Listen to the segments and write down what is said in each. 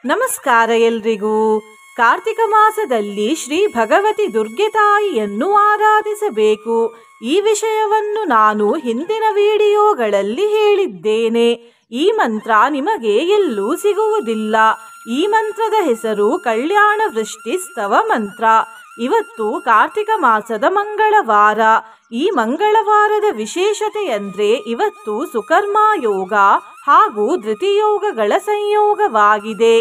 ನಮಸ್ಕಾರ ಎಲ್ರಿಗೂ. ಕಾರ್ತಿಕ ಮಾಸದಲ್ಲಿ ಶ್ರೀ ಭಗವತಿ ದುರ್ಗೆ ತಾಯಿಯನ್ನು ಆರಾಧಿಸಬೇಕು. ಈ ವಿಷಯವನ್ನು ನಾನು ಹಿಂದಿನ ವಿಡಿಯೋಗಳಲ್ಲಿ ಹೇಳಿದ್ದೇನೆ. ಈ ಮಂತ್ರ ನಿಮಗೆ ಎಲ್ಲೂ ಸಿಗುವುದಿಲ್ಲ. ಈ ಮಂತ್ರದ ಹೆಸರು ಕಲ್ಯಾಣ ವೃಷ್ಟಿ ಸ್ತವ ಮಂತ್ರ. ಇವತ್ತು ಕಾರ್ತಿಕ ಮಾಸದ ಮಂಗಳವಾರ. ಈ ಮಂಗಳವಾರದ ವಿಶೇಷತೆ ಅಂದ್ರೆ ಇವತ್ತು ಸುಕರ್ಮ ಯೋಗ ಹಾಗೂ ಧೃತಿಯೋಗಗಳ ಸಂಯೋಗವಾಗಿದೆ.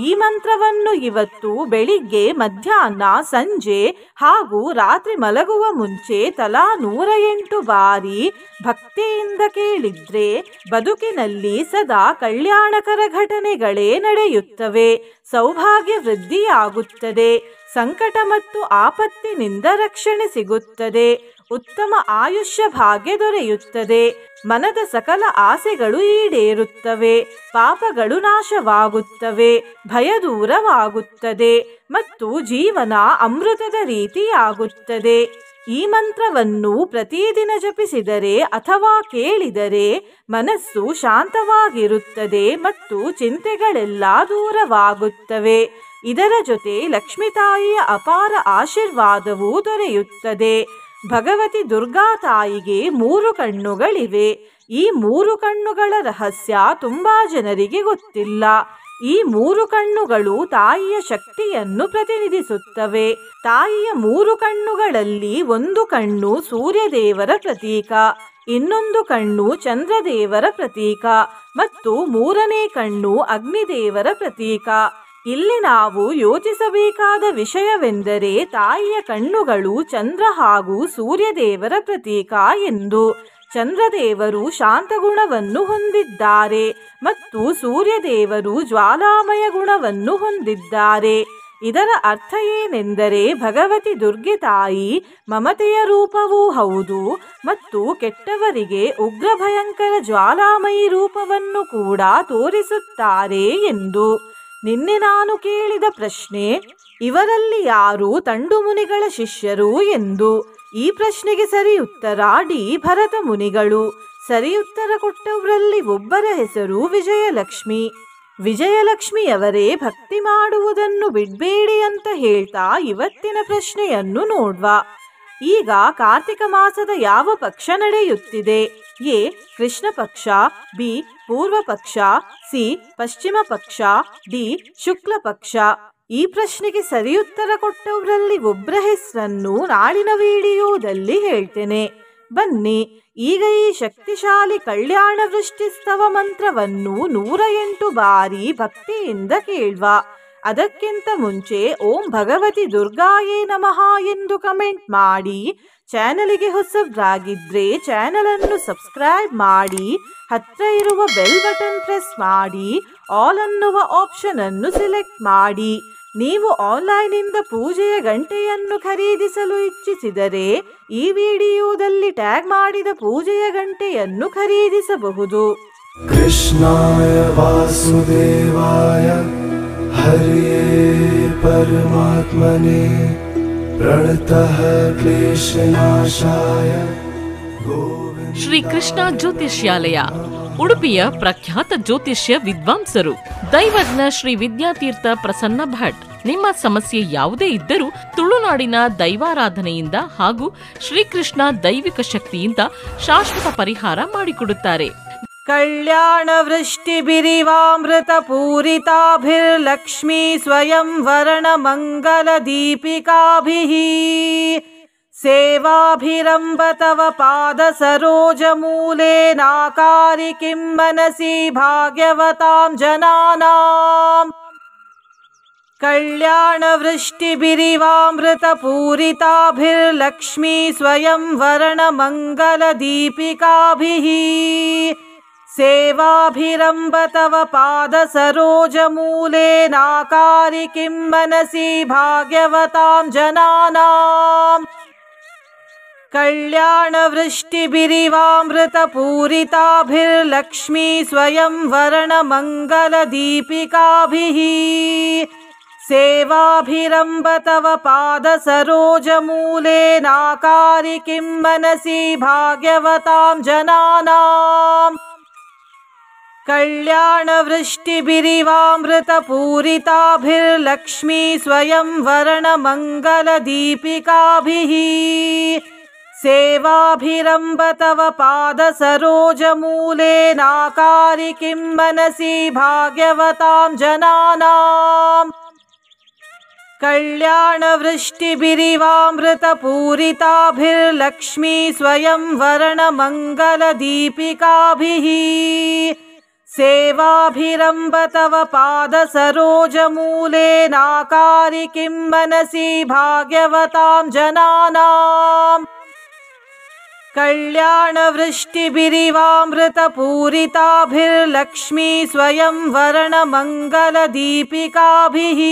ಈ ಮಂತ್ರವನ್ನು ಇವತ್ತು ಬೆಳಿಗ್ಗೆ, ಮಧ್ಯಾಹ್ನ, ಸಂಜೆ ಹಾಗೂ ರಾತ್ರಿ ಮಲಗುವ ಮುಂಚೆ ತಲಾ 108 ಬಾರಿ ಭಕ್ತಿಯಿಂದ ಕೇಳಿದ್ರೆ ಬದುಕಿನಲ್ಲಿ ಸದಾ ಕಲ್ಯಾಣಕರ ಘಟನೆಗಳೇ ನಡೆಯುತ್ತವೆ. ಸೌಭಾಗ್ಯ ವೃದ್ಧಿಯಾಗುತ್ತದೆ. ಸಂಕಟ ಮತ್ತು ಆಪತ್ತಿನಿಂದ ರಕ್ಷಣೆ ಸಿಗುತ್ತದೆ. ಉತ್ತಮ ಆಯುಷ್ಯ ಭಾಗ್ಯ ದೊರೆಯುತ್ತದೆ. ಮನದ ಸಕಲ ಆಸೆಗಳು ಈಡೇರುತ್ತವೆ. ಪಾಪಗಳು ನಾಶವಾಗುತ್ತವೆ. ಭಯ ದೂರವಾಗುತ್ತದೆ ಮತ್ತು ಜೀವನ ಅಮೃತದ ರೀತಿಯಾಗುತ್ತದೆ. ಈ ಮಂತ್ರವನ್ನು ಪ್ರತಿದಿನ ಜಪಿಸಿದರೆ ಅಥವಾ ಕೇಳಿದರೆ ಮನಸ್ಸು ಶಾಂತವಾಗಿರುತ್ತದೆ ಮತ್ತು ಚಿಂತೆಗಳೆಲ್ಲ ದೂರವಾಗುತ್ತವೆ. ಇದರ ಜೊತೆ ಲಕ್ಷ್ಮೀ ತಾಯಿಯ ಅಪಾರ ಆಶೀರ್ವಾದವೂ ದೊರೆಯುತ್ತದೆ. ಭಗವತಿ ದುರ್ಗಾ ತಾಯಿಗೆ 3 ಕಣ್ಣುಗಳಿವೆ. ಈ 3 ಕಣ್ಣುಗಳ ರಹಸ್ಯ ತುಂಬಾ ಜನರಿಗೆ ಗೊತ್ತಿಲ್ಲ. ಈ 3 ಕಣ್ಣುಗಳು ತಾಯಿಯ ಶಕ್ತಿಯನ್ನು ಪ್ರತಿನಿಧಿಸುತ್ತವೆ. ತಾಯಿಯ 3 ಕಣ್ಣುಗಳಲ್ಲಿ ಒಂದು ಕಣ್ಣು ಸೂರ್ಯದೇವರ ಪ್ರತೀಕ, ಇನ್ನೊಂದು ಕಣ್ಣು ಚಂದ್ರದೇವರ ಪ್ರತೀಕ ಮತ್ತು 3ನೇ ಕಣ್ಣು ಅಗ್ನಿದೇವರ ಪ್ರತೀಕ. ಇಲ್ಲಿ ನಾವು ಯೋಚಿಸಬೇಕಾದ ವಿಷಯವೆಂದರೆ ತಾಯಿಯ ಕಣ್ಣುಗಳು ಚಂದ್ರ ಹಾಗೂ ಸೂರ್ಯದೇವರ ಪ್ರತೀಕ ಎಂದು. ಚಂದ್ರದೇವರು ಶಾಂತ ಗುಣವನ್ನು ಹೊಂದಿದ್ದಾರೆ ಮತ್ತು ಸೂರ್ಯದೇವರು ಜ್ವಾಲಾಮಯ ಗುಣವನ್ನು ಹೊಂದಿದ್ದಾರೆ. ಇದರ ಅರ್ಥ ಏನೆಂದರೆ ಭಗವತಿ ದುರ್ಗೆ ತಾಯಿ ಮಮತೆಯ ರೂಪವೂ ಹೌದು ಮತ್ತು ಕೆಟ್ಟವರಿಗೆ ಉಗ್ರ ಭಯಂಕರ ಜ್ವಾಲಾಮಯಿ ರೂಪವನ್ನು ಕೂಡ ತೋರಿಸುತ್ತಾರೆ ಎಂದು. ನಿನ್ನೆ ನಾನು ಕೇಳಿದ ಪ್ರಶ್ನೆ, ಇವರಲ್ಲಿ ಯಾರು ತಂಡು ಮುನಿಗಳ ಶಿಷ್ಯರು ಎಂದು. ಈ ಪ್ರಶ್ನೆಗೆ ಸರಿ ಉತ್ತರ ಡಿ. ಭರತ ಮುನಿಗಳು. ಸರಿ ಉತ್ತರ ಕೊಟ್ಟವರಲ್ಲಿ ಒಬ್ಬರ ಹೆಸರು ವಿಜಯಲಕ್ಷ್ಮಿ. ವಿಜಯಲಕ್ಷ್ಮಿಯವರೇ ಭಕ್ತಿ ಮಾಡುವುದನ್ನು ಬಿಡಬೇಡಿ ಅಂತ ಹೇಳ್ತಾ ಇವತ್ತಿನ ಪ್ರಶ್ನೆಯನ್ನು ನೋಡ್ವ. ಈಗ ಕಾರ್ತಿಕ ಮಾಸದ ಯಾವ ಪಕ್ಷ ನಡೆಯುತ್ತಿದೆ? ಎ. ಕೃಷ್ಣ ಪಕ್ಷ, ಬಿ. ಪೂರ್ವ ಪಕ್ಷ, ಸಿ. ಪಶ್ಚಿಮ ಪಕ್ಷ, ಡಿ. ಶುಕ್ಲ ಪಕ್ಷ. ಈ ಪ್ರಶ್ನೆಗೆ ಸರಿಯುತ್ತರ ಕೊಟ್ಟವರಲ್ಲಿ ಒಬ್ಬರ ಹೆಸರನ್ನು ನಾಳಿನ ವಿಡಿಯೋದಲ್ಲಿ ಹೇಳ್ತೇನೆ. ಬನ್ನಿ ಈಗ ಈ ಶಕ್ತಿಶಾಲಿ ಕಲ್ಯಾಣ ವೃಷ್ಟಿ ಸ್ತವ ಮಂತ್ರವನ್ನು 108 ಬಾರಿ ಭಕ್ತಿಯಿಂದ ಕೇಳ್ವ. ಅದಕ್ಕಿಂತ ಮುಂಚೆ ಓಂ ಭಗವತಿ ದುರ್ಗಾಯೇ ನಮಃ ಎಂದು ಕಮೆಂಟ್ ಮಾಡಿ. ಚಾನಲಿಗೆ ಹೊಸಬ್ರಾಗಿದ್ರೆ ಚಾನಲ್ ಅನ್ನು ಸಬ್ಸ್ಕ್ರೈಬ್ ಮಾಡಿ. ಹತ್ರ ಇರುವ ಬೆಲ್ ಬಟನ್ ಪ್ರೆಸ್ ಮಾಡಿ. ಆಲ್ ಅನ್ನುವ ಆಪ್ಷನ್ ಅನ್ನು ಸೆಲೆಕ್ಟ್ ಮಾಡಿ. ನೀವು ಆನ್ಲೈನ್ ಇಂದ ಪೂಜೆಯ ಗಂಟೆಯನ್ನು ಖರೀದಿಸಲು ಇಚ್ಛಿಸಿದರೆ ಈ ವಿಡಿಯೋದಲ್ಲಿ ಟ್ಯಾಗ್ ಮಾಡಿದ ಪೂಜೆಯ ಗಂಟೆಯನ್ನು ಖರೀದಿಸಬಹುದು. ಕೃಷ್ಣಾಯ ವಾಸುದೇವಾಯ ಹರಿಯೇ ಪರಮಾತ್ಮನೇ ಪ್ರಣತಃ ಕ್ಲೇಶನಾಶಾಯ. ಶ್ರೀ ಕೃಷ್ಣ ಜ್ಯೋತಿಷ್ಯಾಲಯ, ಉಡುಪಿಯ ಪ್ರಖ್ಯಾತ ಜ್ಯೋತಿಷ್ಯ ವಿದ್ವಾಂಸರು, ದೈವಜ್ಞ ಶ್ರೀ ವಿದ್ಯಾತೀರ್ಥ ಪ್ರಸನ್ನ ಭಟ್. ನಿಮ್ಮ ಸಮಸ್ಯೆ ಯಾವುದೇ ಇದ್ದರೂ ತುಳುನಾಡಿನ ದೈವಾರಾಧನೆಯಿಂದ ಹಾಗೂ ಶ್ರೀಕೃಷ್ಣ ದೈವಿಕ ಶಕ್ತಿಯಿಂದ ಶಾಶ್ವತ ಪರಿಹಾರ ಮಾಡಿಕೊಡುತ್ತಾರೆ. ಕಲ್ಯಾಣ ವೃಷ್ಟಿ ಬಿರಿವಾಮೃತ ಪೂರಿತಾಭಿರ್ಲಕ್ಷ್ಮೀ ಸ್ವಯಂ ವರ್ಣ ಮಂಗಲ ದೀಪಿಕಾಭಿಃ ಸೇವಾಭಿರಂಬ ತವ ಪಾದ ಸರೋಜ ಮೂಲೆ ನಾಕಾರಿ ಕಿಂ ಮನಸಿ ಭಾಗ್ಯವತಾಂ ಜನಾನಾಂ. ಕಲ್ಯಾಣ ವೃಷ್ಟಿ ಬಿರಿವಾಮೃತ ಪೂರಿತಾಭಿರ್ಲಕ್ಷ್ಮೀ ಸ್ವಯಂ ವರ್ಣ ಮಂಗಲ ದೀಪಿಕಾಭಿಃ ಸೇವಾಭಿರಂಬ ತವ ಪಾದ ಸರೋಜ ಮೂಲೆ ನಾಕಾರಿ ಕಿಂ ಮನಸಿ ಭಾಗ್ಯವತಾಂ ಜನಾನಾಂ. ಕಲ್ಯಾಣ ವೃಷ್ಟಿ ಬಿರಿವಾಮೃತ ಪೂರಿತಾಭಿರ್ಲಕ್ಷ್ಮೀ ಸ್ವಯಂ ವರ್ಣ ಮಂಗಲ ದೀಪಿಕಾಭಿಃ ಸೇವಾಭಿರಂಬ ತವ ಪಾದ ಸರೋಜ ಮೂಲೆ ನಾಕಾರಿ ಕಿಂ ಮನಸಿ ಭಾಗ್ಯವತಾಂ ಜನಾನಾಂ. कल्याणवृष्टिभिरिवामृतपूरिताभिर्लक्ष्मी स्वयं वरणमङ्गलदीपिकाभिः सेवाभिरम्ब तव पादसरोजमूलेनाकारि किं मनसि भाग्यवतां जनानाम् कल्याणवृष्टिभिरिवामृतपूरिताभिर्लक्ष्मी स्वयं वरणमङ्गलदीपिकाभिः सेवाभिरम्ब तव पादसरोजमूलेनाकारि किं मनसि भाग्यवतां जनानाम् कल्याणवृष्टिभिरिवामृतपूरिताभिर्लक्ष्मी स्वयं वरणमङ्गलदीपिकाभिः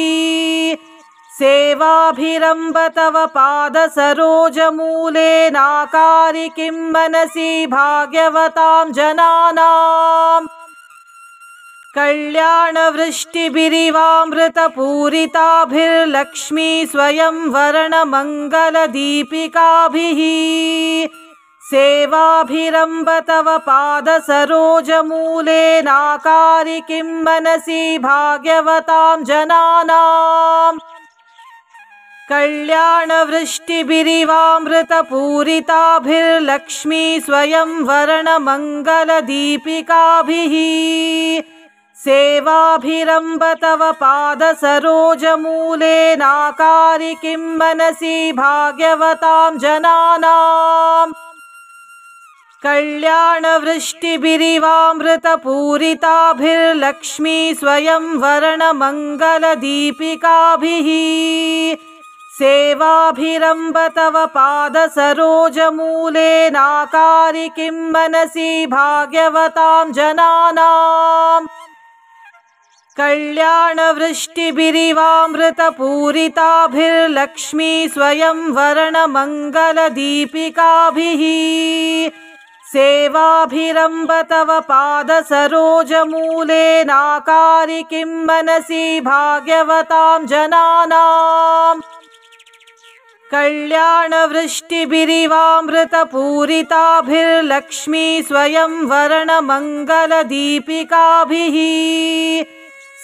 सेवाभिरम्ब तव पादसरोजमूलेनाकारि किं मनसि भाग्यवतां जनानाम् कल्याणवृष्टिभिरिवामृतपूरिताभिर्लक्ष्मी स्वयं वरणमङ्गलदीपिकाभिः सेवाभिरम्ब तव पादसरोजमूलेनाकारि किं मनसि भाग्यवतां जनानाम् कल्याणवृष्टिभिरिवामृतपूरिताभिर्लक्ष्मी स्वयं वरणमङ्गलदीपिकाभिः सेवाभिरम्ब तव पादसरोजमूलेनाकारि किं मनसि भाग्यवतां जनानाम् कल्याणवृष्टिभिरिवामृतपूरिताभिर्लक्ष्मी स्वयं वरणमङ्गलदीपिकाभिः सेवाभिरम्ब तव पादसरोजमूलेनाकारि किं मनसि भाग्यवतां जनानाम् कल्याणवृष्टिभिरिवामृतपूरिताभिर्लक्ष्मी स्वयं वरणमङ्गलदीपिकाभिः सेवाभिरम्ब तव पादसरोजमूलेनाकारि किं मनसि भाग्यवतां जनानाम् कल्याणवृष्टिभिरिवामृतपूरिताभिर्लक्ष्मी स्वयं वरणमङ्गलदीपिकाभिः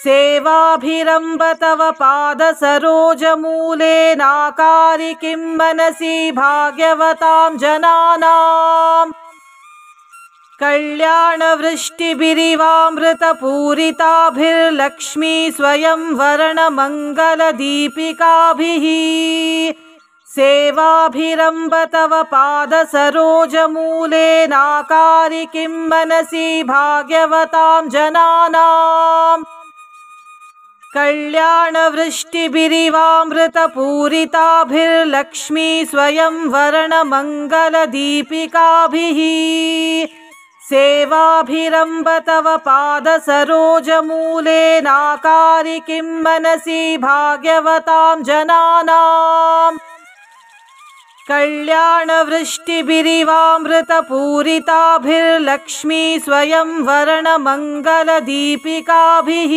सेवाभिरम्ब तव पादसरोजमूलेनाकारि किं मनसि भाग्यवतां जनानाम् कल्याणवृष्टिभिरिवामृतपूरिताभिर्लक्ष्मी स्वयं वरणमङ्गलदीपिकाभिः सेवाभिरम्ब तव पादसरोजमूलेनाकारि किं मनसि भाग्यवतां जनानाम् कल्याणवृष्टिभिरिवामृतपूरिताभिर्लक्ष्मी स्वयं वरणमङ्गलदीपिकाभिः सेवाभिरम्ब तव पादसरोजमूलेनाकारि किं मनसि भाग्यवतां जनानाम् कल्याणवृष्टिभिरिवामृतपूरिताभिर्लक्ष्मी स्वयं वरणमङ्गलदीपिकाभिः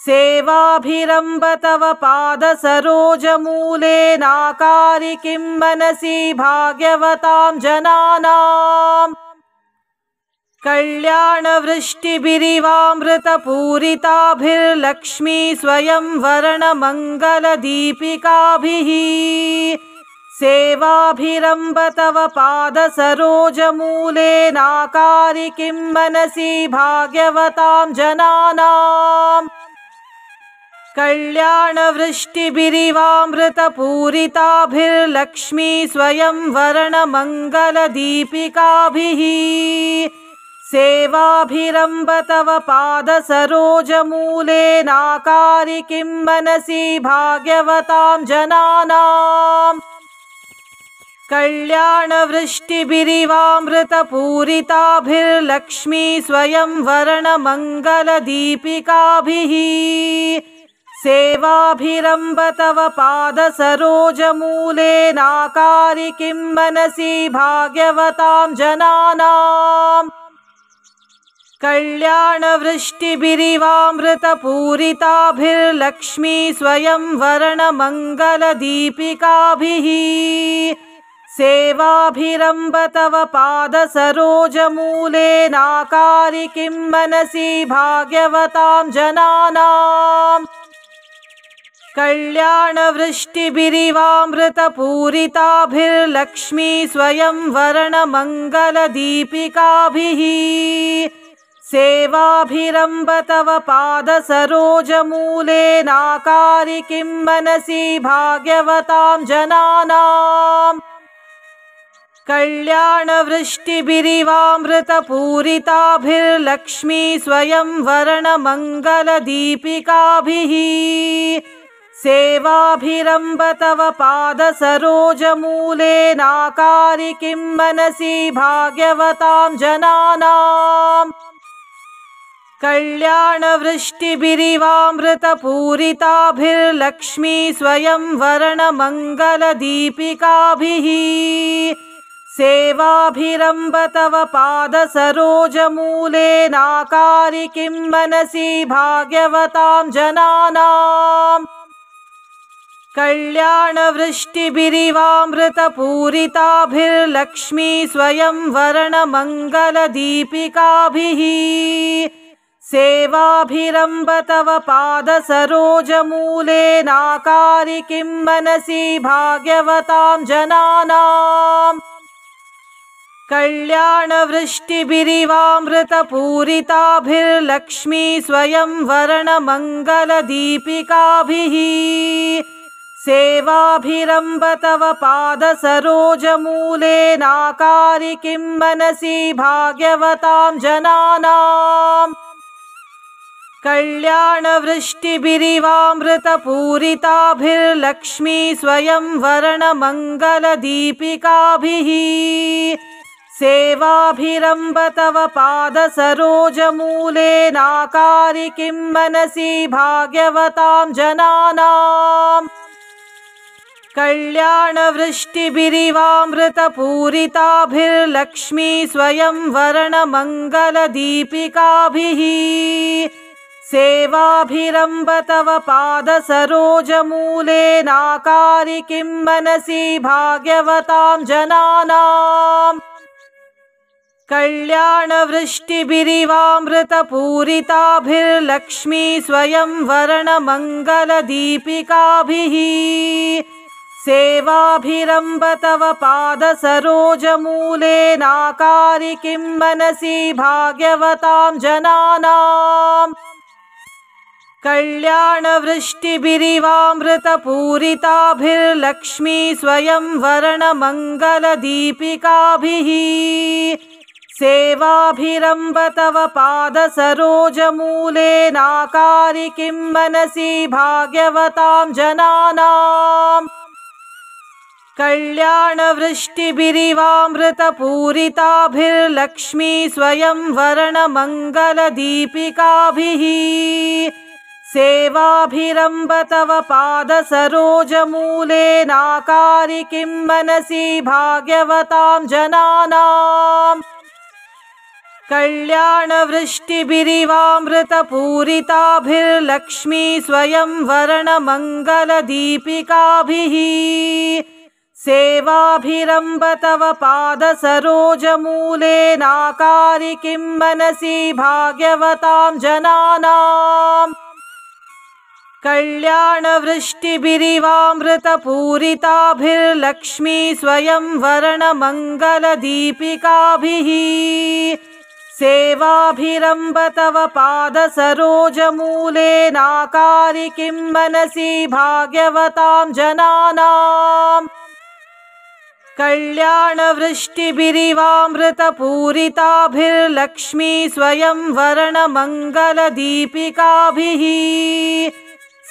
सेवाभिरम्ब तव पादसरोजमूलेनाकारि किं मनसि भाग्यवतां जनानाम् कल्याणवृष्टिभिरिवामृतपूरिताभिर्लक्ष्मी स्वयं वरणमङ्गलदीपिकाभिः सेवाभिरम्ब तव पादसरोजमूलेनाकारि किं मनसि भाग्यवतां जनानाम् कल्याणवृष्टिभिरिवामृतपूरिताभिर्लक्ष्मी स्वयं वरणमङ्गलदीपिकाभिः सेवाभिरम्ब तव पादसरोजमूलेनाकारि किं मनसि भाग्यवतां जनानाम् कल्याणवृष्टिभिरिवामृतपूरिताभिर्लक्ष्मी स्वयं वरणमङ्गलदीपिकाभिः सेवाभिरम्ब तव पादसरोजमूलेनाकारि किं मनसि भाग्यवतां जनानाम् कल्याणवृष्टिभिरिवामृतपूरिताभिर्लक्ष्मी स्वयं वरणमङ्गलदीपिकाभिः सेवाभिरम्ब तव पादसरोजमूलेनाकारि किं मनसि भाग्यवतां जनानाम् कल्याणवृष्टिभिरिवामृतपूरिताभिर्लक्ष्मी स्वयं वर्णमङ्गलदीपिकाभिः सेवाभिरम्ब तव पादसरोजमूलेनाकारि किं मनसि भाग्यवतां जनानाम् कल्याणवृष्टिभिरिवामृतपूरिताभिर्लक्ष्मी स्वयं वर्णमङ्गलदीपिकाभिः सेवाभिरम्ब तव पादसरोजमूलेनाकारि किं मनसि भाग्यवतां जनानाम् कल्याणवृष्टिभिरिवामृतपूरिताभिर्लक्ष्मी स्वयं वर्णमङ्गलदीपिकाभिः सेवाभिरम्ब तव पादसरोजमूलेनाकारि किं मनसि भाग्यवतां जनानाम् कल्याणवृष्टिभिरिवामृतपूरिताभिर्लक्ष्मी स्वयं वर्णमङ्गलदीपिकाभिः सेवाभिरम्ब तव पादसरोजमूलेनाकारि किं मनसि भाग्यवतां जनानाम् कल्याणवृष्टिभिरिवामृतपूरिताभिर्लक्ष्मी स्वयं वर्णमङ्गलदीपिकाभिः सेवाभिरम्ब तव पादसरोजमूलेनाकारि किं मनसि भाग्यवतां जनानाम् कल्याणवृष्टिभिरिवामृतपूरिताभिर्लक्ष्मी स्वयं वर्णमङ्गलदीपिकाभिः सेवाभिरम्ब तव पादसरोजमूलेनाकारि किं मनसि भाग्यवतां जनानाम् कल्याणवृष्टिभिरिवामृतपूरिताभिर्लक्ष्मी स्वयं वर्णमङ्गलदीपिकाभिः सेवाभिरम्ब तव पादसरोजमूलेनाकारि किं मनसि भाग्यवतां जनानाम् कल्याणवृष्टिभिरिवामृतपूरिताभिर्लक्ष्मी स्वयं वर्णमङ्गलदीपिकाभिः सेवाभिरम्ब तव पादसरोजमूलेनाकारि किं मनसि भाग्यवतां जनानाम् कल्याणवृष्टिभिरिवामृतपूरिताभिर्लक्ष्मी स्वयं वर्णमङ्गलदीपिकाभिः सेवाभिरम्ब तव पादसरोजमूलेनाकारि किं मनसि भाग्यवतां जनानाम् कल्याणवृष्टिभिरिवामृतपूरिताभिर्लक्ष्मी स्वयं वर्णमङ्गलदीपिकाभिः सेवाभिरम्ब तव पादसरोजमूलेनाकारि किं मनसि भाग्यवतां जनानाम् कल्याणवृष्टिभिरिवामृतपूरिताभिर्लक्ष्मी स्वयं वर्णमङ्गलदीपिकाभिः सेवाभिरम्ब तव पादसरोजमूलेनाकारि किं मनसि भाग्यवतां जनानाम् कल्याणवृष्टिभिरिवामृतपूरिताभिर्लक्ष्मी स्वयं वर्णमङ्गलदीपिकाभिः सेवाभिरम्ब तव पादसरोजमूलेनाकारि किं मनसि भाग्यवतां जनानाम् कल्याणवृष्टिभिरिवामृतपूरिताभिर्लक्ष्मी स्वयं वर्णमङ्गलदीपिकाभिः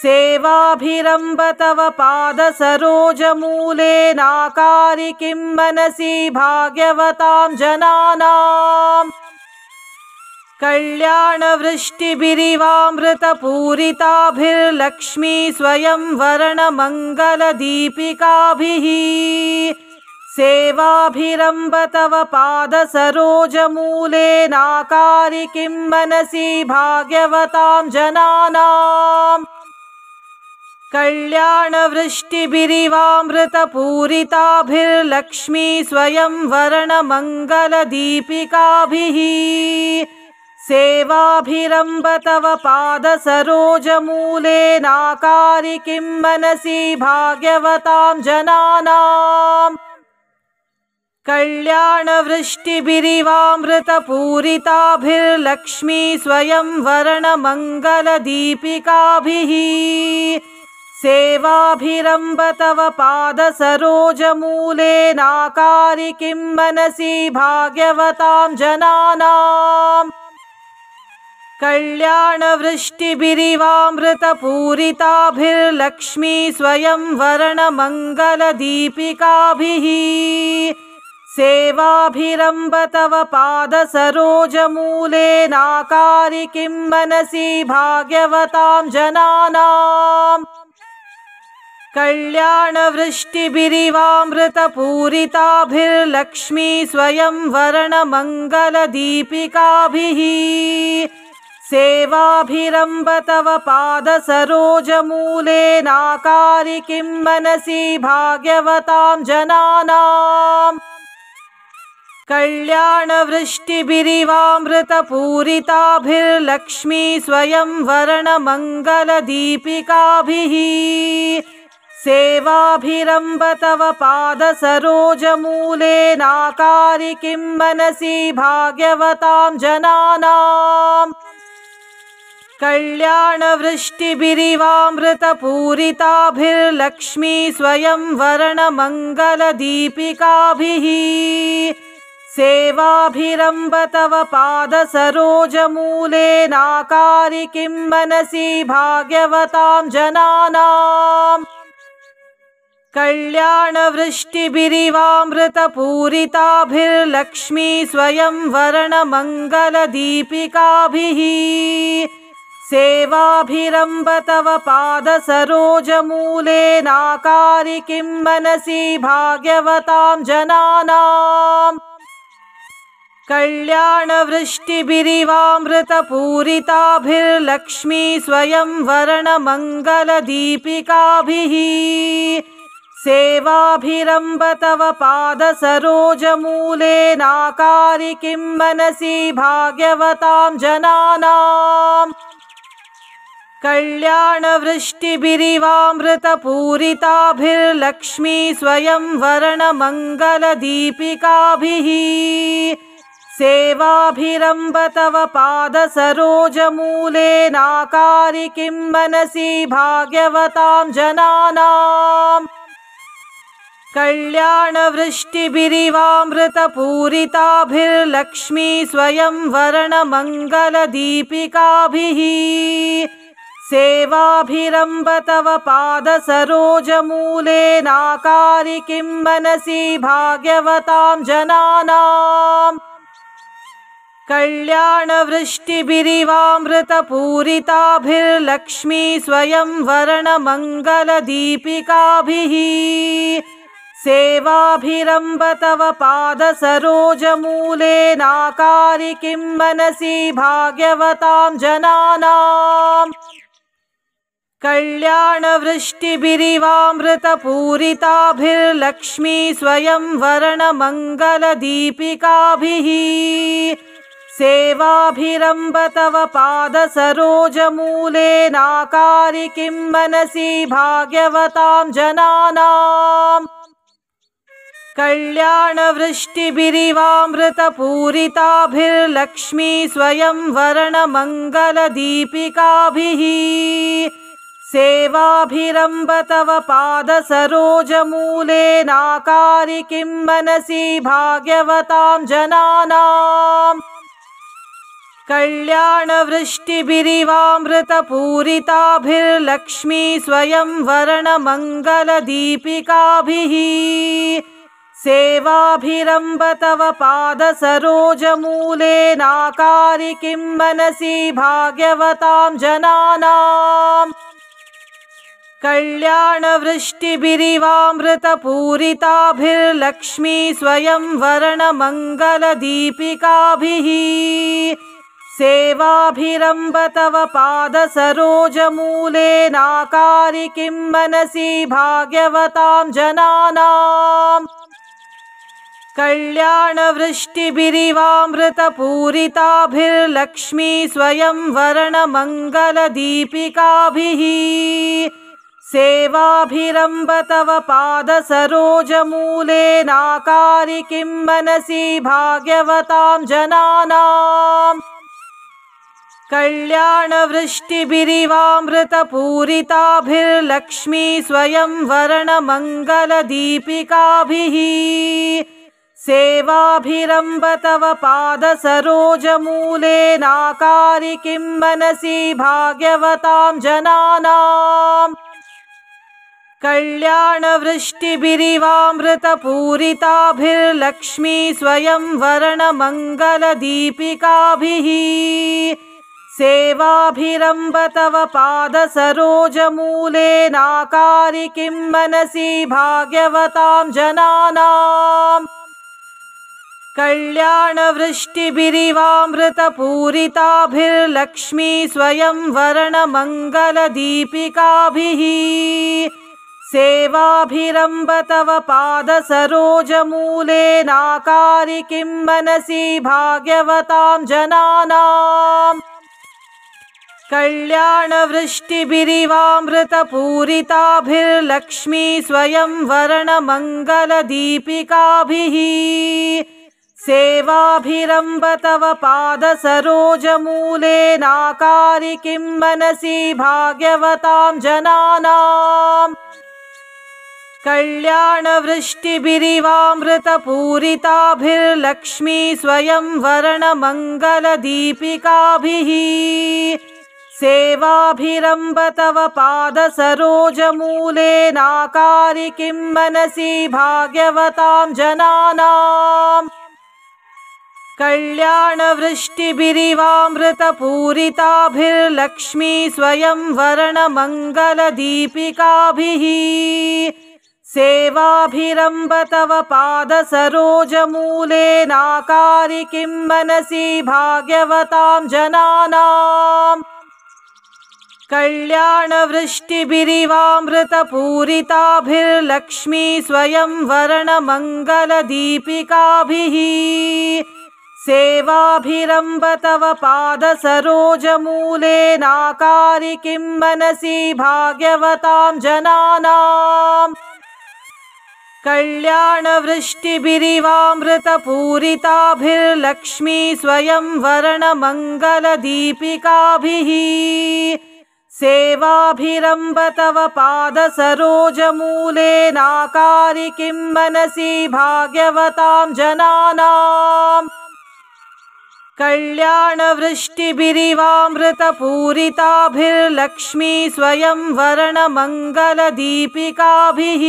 सेवाभिरम्ब तव पादसरोजमूलेनाकारि किं मनसि भाग्यवतां जनानाम् कल्याणवृष्टिभिरिवामृतपूरिताभिर्लक्ष्मी स्वयं वर्णमङ्गलदीपिकाभिः सेवाभिरम्ब तव पादसरोजमूलेनाकारि किं मनसि भाग्यवतां जनानाम् कल्याणवृष्टिभिरिवामृतपूरिताभिर्लक्ष्मी स्वयं वरणमङ्गलदीपिकाभिः सेवाभिरम्ब तव पादसरोजमूलेनाकारि किं मनसि भाग्यवतां जनानाम् कल्याणवृष्टिभिरिवामृतपूरिताभिर्लक्ष्मी स्वयं वरणमङ्गलदीपिकाभिः सेवाभिरम्ब तव पादसरोजमूलेनाकारि किं मनसि भाग्यवतां जनानाम् कल्याणवृष्टिभिरिवामृतपूरिताभिर्लक्ष्मी स्वयं वरणमङ्गलदीपिकाभिः सेवाभिरम्ब तव पादसरोजमूलेनाकारि किं मनसि भाग्यवतां जनानाम् कल्याणवृष्टिभिरिवामृतपूरिताभिर्लक्ष्मी स्वयं वरणमङ्गलदीपिकाभिः सेवाभिरम्ब तव पादसरोजमूलेनाकारि किं मनसि भाग्यवतां जनानाम् कल्याणवृष्टिभिरिवामृतपूरिताभिर्लक्ष्मी स्वयं वरणमङ्गलदीपिकाभिः सेवाभिरम्ब तव पादसरोजमूलेनाकारि किं मनसि भाग्यवतां जनानाम् कल्याणवृष्टिभिरिवामृतपूरिताभिर्लक्ष्मी स्वयं वरणमङ्गलदीपिकाभिः सेवाभिरम्ब तव पादसरोजमूलेनाकारि किं मनसि भाग्यवतां जनानाम् कल्याणवृष्टिभिरिवामृतपूरिताभिर्लक्ष्मी स्वयं वरणमङ्गलदीपिकाभिः सेवाभिरम्ब तव पादसरोजमूलेनाकारि किं मनसि भाग्यवतां जनानाम् कल्याणवृष्टिभिरिवामृतपूरिताभिर्लक्ष्मी स्वयं वरणमङ्गलदीपिकाभिः सेवाभिरम्ब तव पादसरोजमूलेनाकारि किं मनसि भाग्यवतां जनानाम् कल्याणवृष्टिभिरिवामृतपूरिताभिर्लक्ष्मी स्वयं वरणमङ्गलदीपिकाभिः सेवाभिरम्ब तव पादसरोजमूलेनाकारि किं मनसि भाग्यवतां जनानाम् कल्याणवृष्टिभिरिवामृतपूरिताभिर्लक्ष्मी स्वयं वरणमङ्गलदीपिकाभिः सेवाभिरम्ब तव पादसरोजमूलेनाकारि किं मनसि भाग्यवतां जनानाम् कल्याणवृष्टिभिरिवामृतपूरिताभिर्लक्ष्मी स्वयं वरणमङ्गलदीपिकाभिः सेवाभिरम्ब तव पादसरोजमूलेनाकारि किं मनसि भाग्यवतां जनानाम् कल्याणवृष्टिभिरिवामृतपूरिताभिर्लक्ष्मी स्वयं वरणमङ्गलदीपिकाभिः सेवाभिरम्ब तव पादसरोजमूलेनाकारि किं मनसि भाग्यवतां जनानाम् कल्याणवृष्टिभिरिवामृतपूरिताभिर्लक्ष्मी स्वयं वरणमङ्गलदीपिकाभिः सेवाभिरम्ब तव पादसरोजमूलेनाकारि किं मनसि भाग्यवतां जनानाम् कल्याणवृष्टिभिरिवामृतपूरिताभिर्लक्ष्मी स्वयं वरणमङ्गलदीपिकाभिः सेवाभिरम्ब तव पादसरोजमूलेनाकारि किं मनसि भाग्यवतां जनानाम् कल्याणवृष्टिभिरिवामृतपूरिताभिर्लक्ष्मी स्वयं वरणमङ्गलदीपिकाभिः सेवाभिरम्ब तव पादसरोजमूले नाकारि किं मनसि भाग्यवतां जनानाम् कल्याणवृष्टिभिरिवामृतपूरिताभिर्लक्ष्मी स्वयं वर्णमङ्गलदीपिकाभिः सेवाभिरम्ब तव पादसरोजमूले नाकारि किं मनसि भाग्यवतां जनानाम् कल्याणवृष्टिभिरिवामृतपूरिताभिर्लक्ष्मी स्वयं वर्णमङ्गलदीपिकाभिः सेवाभिरम्ब तव पादसरोजमूले नाकारि किं मनसि भाग्यवतां जनानाम् कल्याणवृष्टिभिरिवामृतपूरिताभिर्लक्ष्मी स्वयं वर्णमङ्गलदीपिकाभिः सेवाभिरम्ब तव पादसरोजमूले नाकारि किं मनसि भाग्यवतां जनानाम् कल्याणवृष्टिभिरिवामृतपूरिताभिर्लक्ष्मी स्वयं वर्णमङ्गलदीपिकाभिः सेवाभिरम्ब तव पादसरोजमूले नाकारि किं मनसि भाग्यवतां जनानाम् कल्याणवृष्टिभिरिवामृतपूरिताभिर्लक्ष्मी स्वयं वर्णमङ्गलदीपिकाभिः सेवाभिरम्ब तव पादसरोजमूले नाकारि किं मनसि भाग्यवतां जनानाम् कल्याणवृष्टिभिरिवामृतपूरिताभिर्लक्ष्मी स्वयं वर्णमङ्गलदीपिकाभिः सेवाभिरम्ब तव पादसरोजमूले नाकारि किं मनसि भाग्यवतां जनानाम् कल्याणवृष्टिभिरिवामृतपूरिताभिर्लक्ष्मी स्वयं वर्णमङ्गलदीपिकाभिः सेवाभिरम्ब तव पादसरोजमूले नाकारि किं मनसि भाग्यवतां जनानाम् कल्याणवृष्टिभिरिवामृतपूरिताभिर्लक्ष्मी स्वयं वर्णमङ्गलदीपिकाभिः सेवाभिरम्ब तव पादसरोजमूले नाकारि किं मनसि भाग्यवतां जनानाम् कल्याणवृष्टिभिरिवामृतपूरिताभिर्लक्ष्मी स्वयं वर्णमङ्गलदीपिकाभिः सेवाभिरम्ब तव पादसरोजमूले नाकारि किं मनसि भाग्यवतां जनानाम् कल्याणवृष्टिभिरिवामृतपूरिताभिर्लक्ष्मी स्वयं वर्णमङ्गलदीपिकाभिः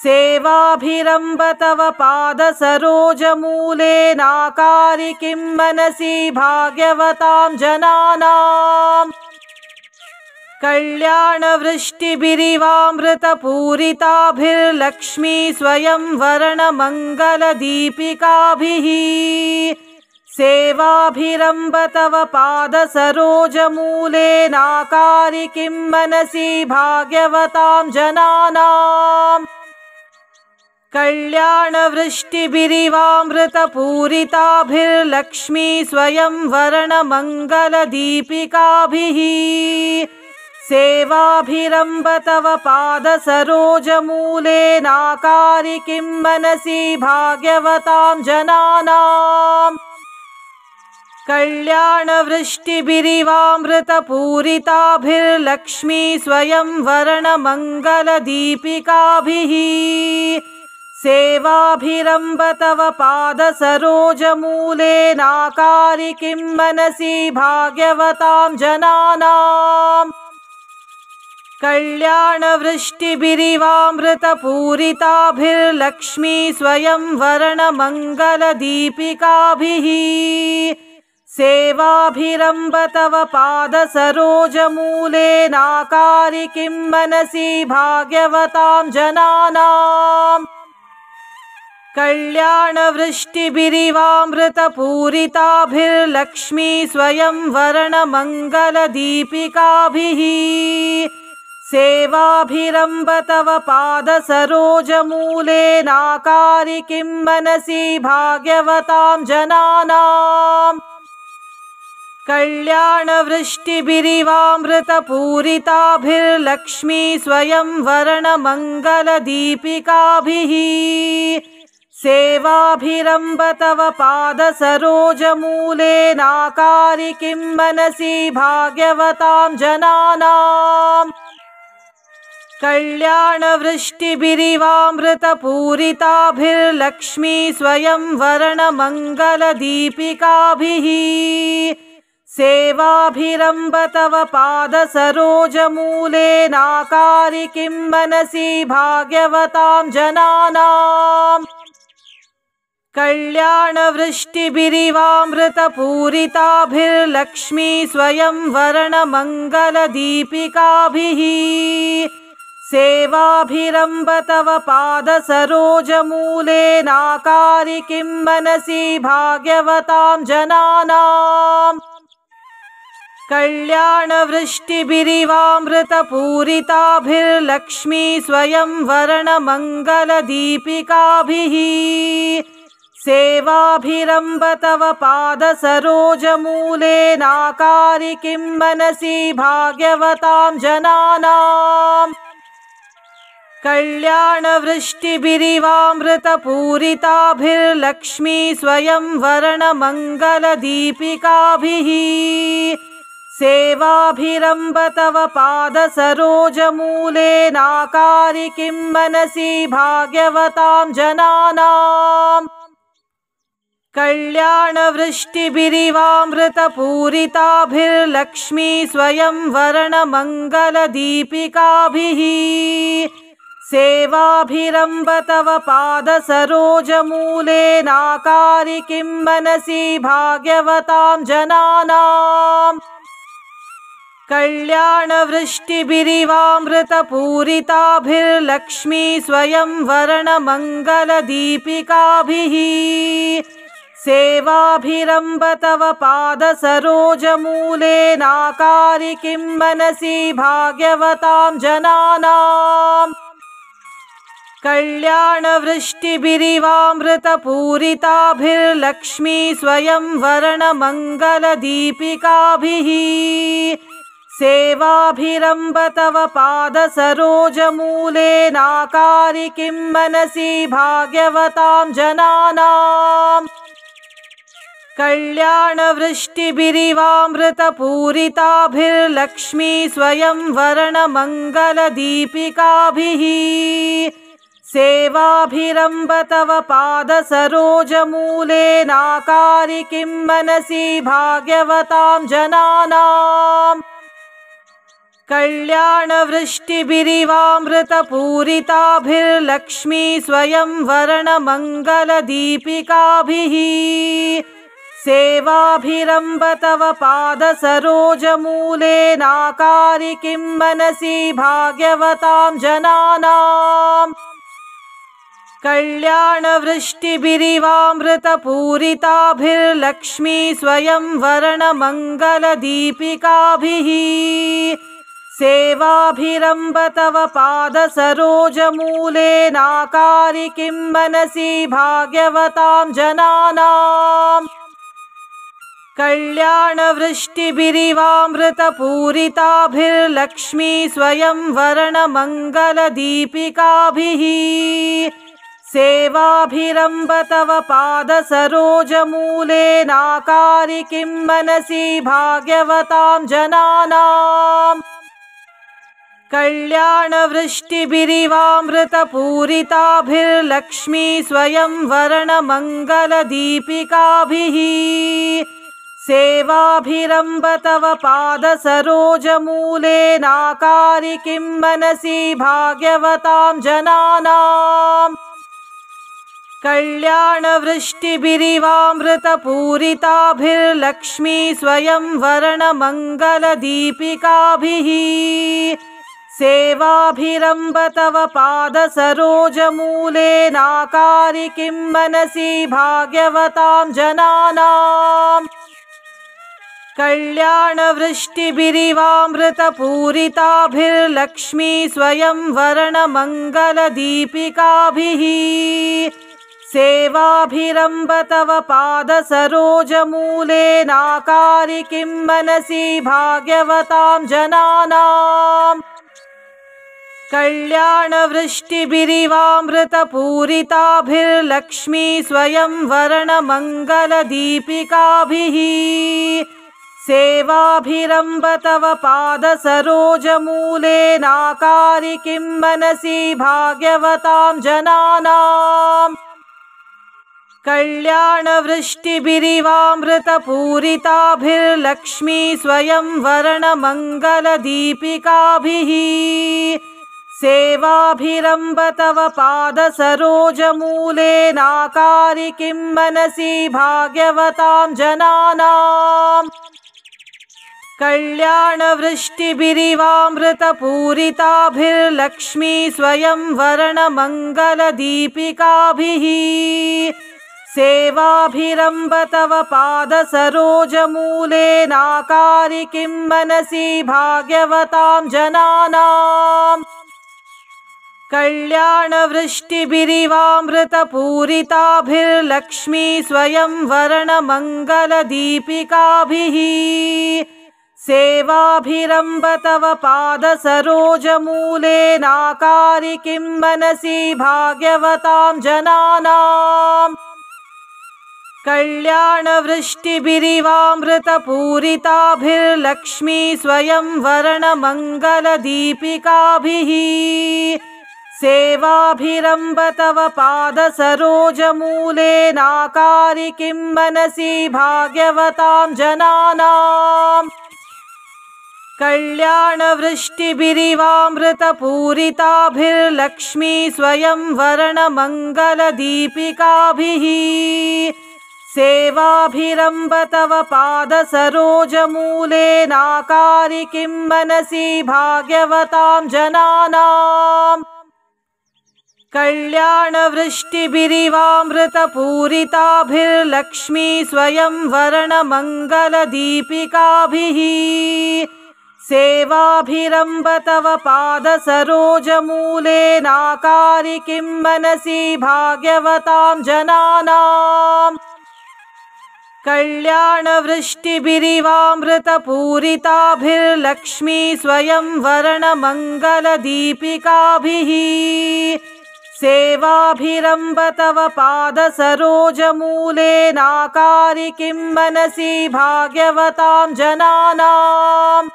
सेवाभिरम्ब तव पादसरोजमूले नाकारि किं मनसि भाग्यवतां जनानाम् कल्याणवृष्टिभिरिवामृतपूरिताभिर्लक्ष्मी स्वयं वर्णमङ्गलदीपिकाभिः सेवाभिरम्ब तव पादसरोजमूले नाकारि किं मनसि भाग्यवतां जनानाम् कल्याणवृष्टिभिरिवामृतपूरिताभिर्लक्ष्मी स्वयं वर्णमङ्गलदीपिकाभिः सेवाभिरम्ब तव पादसरोजमूले नाकारि किं मनसि भाग्यवतां जनानाम् कल्याणवृष्टिभिरिवामृतपूरिताभिर्लक्ष्मी स्वयं वर्णमङ्गलदीपिकाभिः सेवाभिरम्ब तव पादसरोजमूले नाकारि किं मनसि भाग्यवतां जनानाम् कल्याणवृष्टिभिरिवामृतपूरिताभिर्लक्ष्मी स्वयं वर्णमङ्गलदीपिकाभिः सेवाभिरम्ब तव पादसरोजमूले नाकारि किं मनसि भाग्यवतां जनानाम् कल्याणवृष्टिभिरिवामृतपूरिताभिर्लक्ष्मी स्वयं वर्णमङ्गलदीपिकाभिः सेवाभिरम्ब तव पादसरोजमूलेनाकारि किं मनसि भाग्यवतां जनानाम् कल्याणवृष्टिभिरिवामृतपूरिताभिर्लक्ष्मी स्वयं वर्णमङ्गलदीपिकाभिः सेवाभिरम्ब तव पादसरोजमूलेनाकारि किं मनसि भाग्यवतां जनानाम् कल्याणवृष्टिभिरिवामृतपूरिताभिर्लक्ष्मी स्वयं वर्णमङ्गलदीपिकाभिः सेवाभिरम्ब तव पादसरोजमूलेनाकारि किं मनसि भाग्यवतां जनानाम् कल्याणवृष्टिभिरिवामृतपूरिताभिर्लक्ष्मी स्वयं वर्णमङ्गलदीपिकाभिः सेवाभिरम्ब तव पादसरोजमूलेनाकारि किं मनसि भाग्यवतां जनानाम् कल्याणवृष्टिभिरिवामृतपूरिताभिर्लक्ष्मी स्वयं वर्णमङ्गलदीपिकाभिः सेवाभिरम्ब तव पादसरोजमूलेनाकारि किं मनसि भाग्यवतां जनानाम् कल्याणवृष्टिभिरिवामृतपूरिताभिर्लक्ष्मी स्वयं वर्णमङ्गलदीपिकाभिः सेवाभिरम्ब तव पादसरोजमूलेनाकारि किं मनसि भाग्यवतां जनानाम् कल्याणवृष्टिभिरिवामृतपूरिताभिर्लक्ष्मी स्वयं वर्णमङ्गलदीपिकाभिः सेवाभिरम्ब तव पादसरोजमूलेनाकारि किं मनसि भाग्यवतां जनानाम् कल्याणवृष्टिभिरिवामृतपूरिताभिर्लक्ष्मी स्वयं वर्णमङ्गलदीपिकाभिः सेवाभिरम्ब तव पादसरोजमूलेनाकारि किं मनसि भाग्यवतां जनानाम् कल्याणवृष्टिभिरिवामृतपूरिताभिर्लक्ष्मी स्वयं वर्णमङ्गलदीपिकाभिः सेवाभिरम्ब तव पादसरोजमूलेनाकारि किं मनसि भाग्यवतां जनानाम् कल्याणवृष्टिभिरिवामृतपूरिताभिर्लक्ष्मी स्वयं वर्णमङ्गलदीपिकाभिः सेवाभिरम्ब तव पादसरोजमूलेनाकारि किं मनसि भाग्यवतां जनानाम् कल्याणवृष्टिभिरिवामृतपूरिताभिर्लक्ष्मी स्वयं वर्णमङ्गलदीपिकाभिः सेवाभिरम्ब तव पादसरोजमूलेनाकारि किं मनसि भाग्यवतां जनानाम् कल्याणवृष्टिभिरिवामृतपूरिताभिर्लक्ष्मी स्वयं वर्णमङ्गलदीपिकाभिः सेवाभिरम्ब तव पादसरोजमूलेनाकारि किं मनसि भाग्यवतां जनानाम् कल्याणवृष्टिभिरिवामृतपूरिताभिर्लक्ष्मी स्वयं वर्णमङ्गलदीपिकाभिः सेवाभिरम्ब तव पादसरोजमूलेनाकारि किं मनसि भाग्यवतां जनानाम् कल्याणवृष्टिभिरिवामृतपूरिताभिर्लक्ष्मी स्वयं वर्णमङ्गलदीपिकाभिः सेवाभिरम्ब तव पादसरोजमूलेनाकारि किं मनसि भाग्यवतां जनानाम् कल्याणवृष्टिभिरिवामृतपूरिताभिर्लक्ष्मी स्वयं वर्णमङ्गलदीपिकाभिः सेवाभिरम्ब तव पादसरोजमूलेनाकारि किं मनसि भाग्यवतां जनानाम् कल्याणवृष्टिभिरिवामृतपूरिताभिर्लक्ष्मी स्वयं वर्णमङ्गलदीपिकाभिः सेवाभिरम्ब तव पादसरोजमूलेनाकारि किं मनसि भाग्यवतां जनानाम् कल्याणवृष्टिभिरिवामृतपूरिताभिर्लक्ष्मी स्वयं वर्णमङ्गलदीपिकाभिः सेवाभिरम्ब तव पादसरोजमूलेनाकारि किं मनसि भाग्यवतां जनानाम् कल्याणवृष्टिभिरिवामृतपूरिताभिर्लक्ष्मी स्वयं वर्णमङ्गलदीपिकाभिः सेवाभिरम्ब तव पादसरोजमूलेनाकारि किं मनसि भाग्यवतां जनानाम् कल्याणवृष्टिभिरिवामृतपूरिताभिर्लक्ष्मी स्वयं वर्णमङ्गलदीपिकाभिः सेवाभिरम्ब तव पादसरोजमूलेनाकारि किं मनसि भाग्यवतां जनानाम् कल्याणवृष्टिभिरिवामृतपूरिताभिर्लक्ष्मी स्वयं वर्णमङ्गलदीपिकाभिः सेवाभिरम्ब तव पादसरोजमूलेनाकारि किं मनसि भाग्यवतां जनानाम् कल्याणवृष्टिभिरिवामृतपूरिताभिर्लक्ष्मी स्वयं वर्णमङ्गलदीपिकाभिः सेवाभिरम्ब तव पादसरोजमूलेनाकारि किं मनसि भाग्यवतां जनानाम् कल्याणवृष्टिभिरिवामृतपूरिताभिर्लक्ष्मी स्वयं वर्णमङ्गलदीपिकाभिः सेवाभिरम्ब तव पादसरोजमूलेनाकारि किं मनसि भाग्यवतां जनानाम् कल्याणवृष्टिभिरिवामृतपूरिताभिर्लक्ष्मी स्वयं वर्णमङ्गलदीपिकाभिः सेवाभिरम्ब तव पादसरोजमूलेनाकारि किं मनसि भाग्यवतां जनानाम् कल्याणवृष्टिभिरिवामृतपूरिताभिर्लक्ष्मी स्वयं वर्णमङ्गलदीपिकाभिः सेवाभिरम्ब तव पादसरोजमूलेनाकारि किं मनसि भाग्यवतां जनानाम्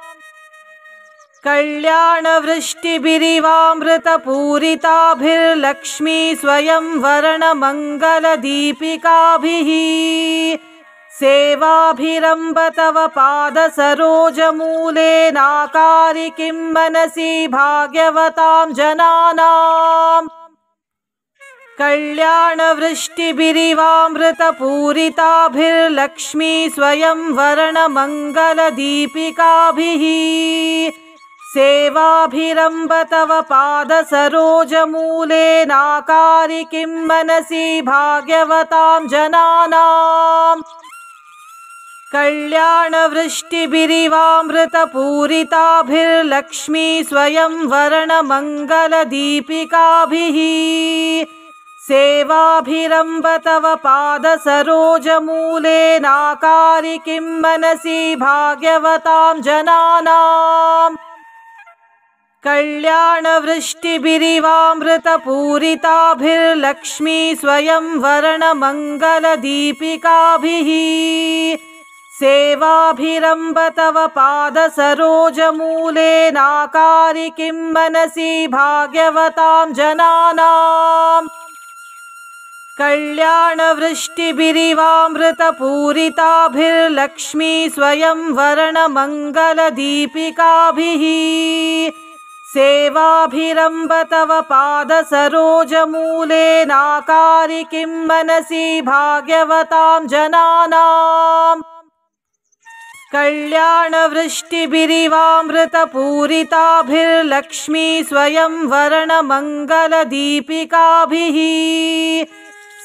कल्याणवृष्टिभिरिवामृतपूरिताभिर्लक्ष्मी स्वयं वर्णमङ्गलदीपिकाभिः सेवाभिरम्ब तव पादसरोजमूलेनाकारि किं मनसि भाग्यवतां जनानाम् कल्याणवृष्टिभिरिवामृतपूरिताभिर्लक्ष्मी स्वयं वर्णमङ्गलदीपिकाभिः सेवाभिरम्ब तव पादसरोजमूलेनाकारि किं मनसि भाग्यवतां जनानाम् कल्याणवृष्टिभिरिवामृतपूरिताभिर्लक्ष्मी स्वयं वर्णमङ्गलदीपिकाभिः सेवाभिरम्ब तव पादसरोजमूलेनाकारि किं मनसि भाग्यवतां जनानाम् कल्याणवृष्टिभिरिवामृतपूरिताभिर्लक्ष्मी स्वयं वर्णमङ्गलदीपिकाभिः सेवाभिरम्ब तव पादसरोजमूलेनाकारि किं मनसि भाग्यवतां जनानाम् कल्याणवृष्टिभिरिवामृतपूरिताभिर्लक्ष्मी स्वयं वर्णमङ्गलदीपिकाभिः सेवाभिरम्ब तव पादसरोजमूलेनाकारि किं मनसि भाग्यवतां जनानाम् कल्याणवृष्टिभिरिवामृतपूरिताभिर्लक्ष्मी स्वयं वर्णमङ्गलदीपिकाभिः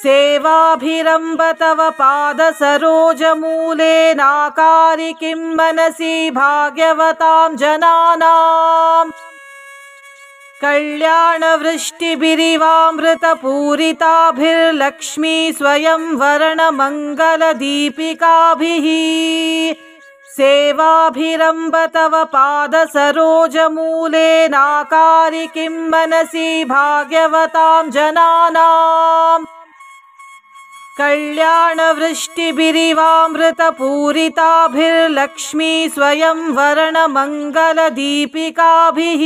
सेवाभिरम्ब तव पादसरोजमूलेनाकारि किं मनसि भाग्यवतां जनानाम् कल्याणवृष्टिभिरिवामृतपूरिताभिर्लक्ष्मी स्वयं वर्णमङ्गलदीपिकाभिः सेवाभिरम्ब तव पादसरोजमूलेनाकारि किं मनसि भाग्यवतां जनानाम् कल्याणवृष्टिभिरिवामृतपूरिताभिर्लक्ष्मी स्वयं वर्णमङ्गलदीपिकाभिः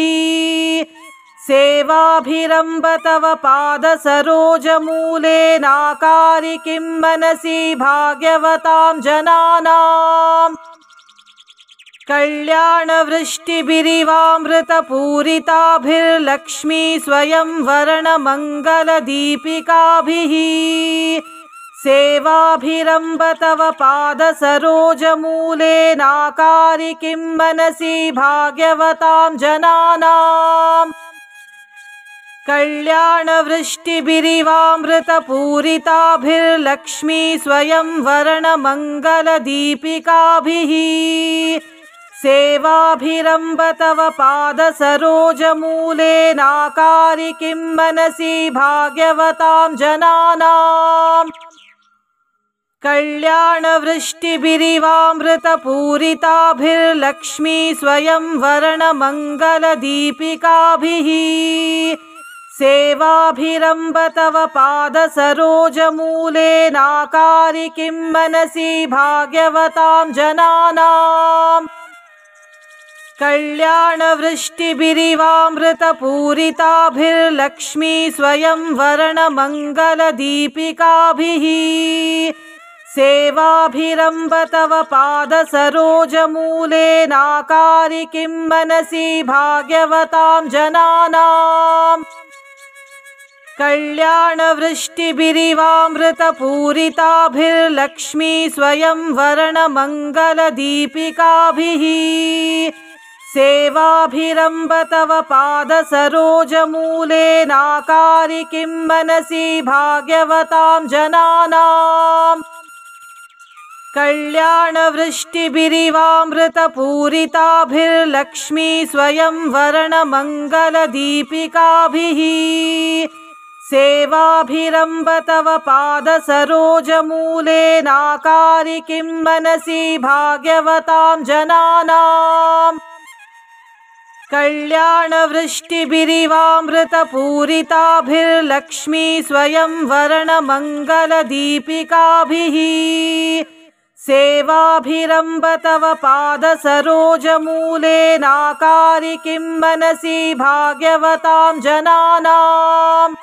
सेवाभिरम्ब तव पादसरोजमूलेनाकारि किं मनसि भाग्यवतां जनानाम् कल्याणवृष्टिभिरिवामृतपूरिताभिर्लक्ष्मी स्वयं वर्णमङ्गलदीपिकाभिः सेवाभिरम्ब तव पादसरोजमूलेनाकारि किं मनसि भाग्यवतां जनानाम् कल्याणवृष्टिभिरिवामृतपूरिताभिर्लक्ष्मी स्वयं वर्णमङ्गलदीपिकाभिः सेवाभिरम्ब तव पादसरोजमूलेनाकारि किं मनसि भाग्यवतां जनानाम् कल्याणवृष्टिभिरिवामृतपूरिताभिर्लक्ष्मी स्वयं वर्णमङ्गलदीपिकाभिः सेवाभिरम्ब तव पादसरोजमूलेनाकारि किं मनसि भाग्यवतां जनानाम् कल्याणवृष्टिभिरिवामृतपूरिताभिर्लक्ष्मी स्वयं वर्णमङ्गलदीपिकाभिः सेवाभिरम्ब तव पादसरोजमूलेनाकारि किं मनसि भाग्यवतां जनानाम् कल्याणवृष्टिभिरिवामृतपूरिताभिर्लक्ष्मी स्वयं वर्णमङ्गलदीपिकाभिः सेवाभिरम्ब तव पादसरोजमूलेनाकारि किं मनसि भाग्यवतां जनानाम् कल्याणवृष्टिभिरिवामृतपूरिताभिर्लक्ष्मी स्वयं वर्णमङ्गलदीपिकाभिः सेवाभिरम्ब तव पादसरोजमूलेनाकारि किं मनसि भाग्यवतां जनानाम् कल्याणवृष्टिभिरिवामृतपूरिताभिर्लक्ष्मी स्वयं वर्णमङ्गलदीपिकाभिः सेवाभिरम्ब तव पादसरोजमूलेनाकारि किं मनसि भाग्यवतां जनानाम्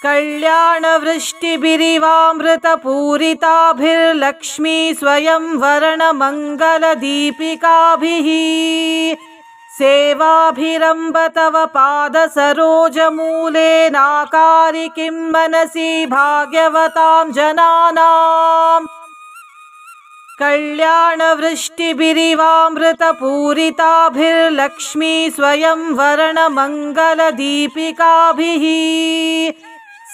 कल्याणवृष्टिभिरिवामृतपूरिताभिर्लक्ष्मी स्वयं वर्णमङ्गलदीपिकाभिः सेवाभिरम्ब तव पादसरोजमूलेनाकारि किं मनसि भाग्यवतां जनानाम् कल्याणवृष्टिभिरिवामृतपूरिताभिर्लक्ष्मी स्वयं वर्णमङ्गलदीपिकाभिः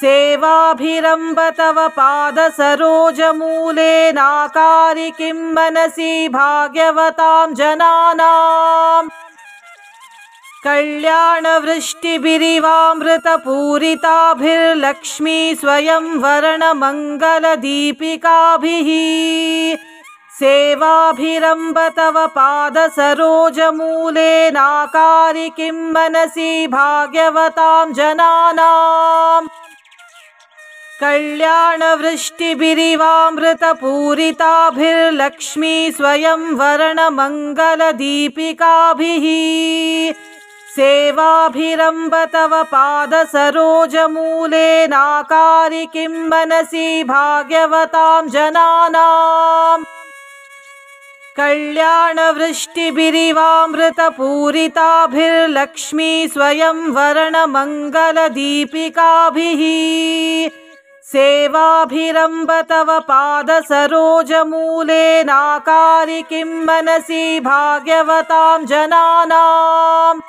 सेवाभिरम्ब तव पादसरोजमूलेनाकारि किं मनसि भाग्यवतां जनानाम् कल्याणवृष्टिभिरिवामृतपूरिताभिर्लक्ष्मी स्वयं वर्णमङ्गलदीपिकाभिः सेवाभिरम्ब तव पादसरोजमूलेनाकारि किं मनसि भाग्यवतां जनानाम् कल्याणवृष्टिभिरिवामृतपूरिताभिर्लक्ष्मी स्वयं वर्णमङ्गलदीपिकाभिः सेवाभिरम्ब तव पादसरोजमूलेनाकारि किं मनसि भाग्यवतां जनानाम् कल्याणवृष्टिभिरिवामृतपूरिताभिर्लक्ष्मी स्वयं वर्णमङ्गलदीपिकाभिः सेवाभिरम्ब तव पादसरोजमूले नाकारि किं मनसि भाग्यवतां जनानाम्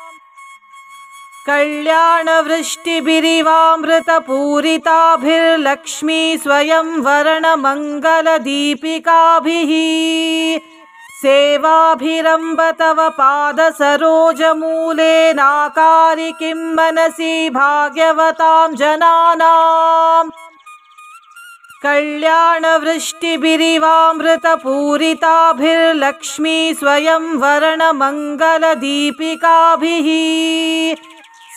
कल्याणवृष्टिभिरिवामृतपूरिताभिर्लक्ष्मी स्वयं वर्णमङ्गलदीपिकाभिः सेवाभिरम्ब तव पादसरोजमूले नाकारि किं मनसि भाग्यवतां जनानाम् कल्याणवृष्टिभिरिवामृतपूरिताभिर्लक्ष्मी स्वयं वर्णमङ्गलदीपिकाभिः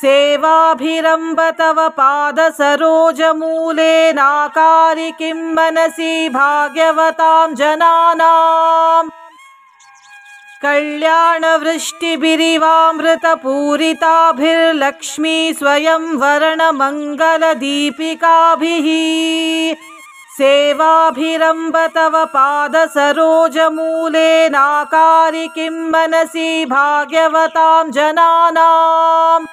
सेवाभिरम्ब तव पादसरोजमूले नाकारि किं मनसि भाग्यवतां जनानाम् कल्याणवृष्टिभिरिवामृतपूरिताभिर्लक्ष्मी स्वयं वर्णमङ्गलदीपिकाभिः सेवाभिरम्ब तव पादसरोजमूले नाकारि किं मनसि भाग्यवतां जनानाम्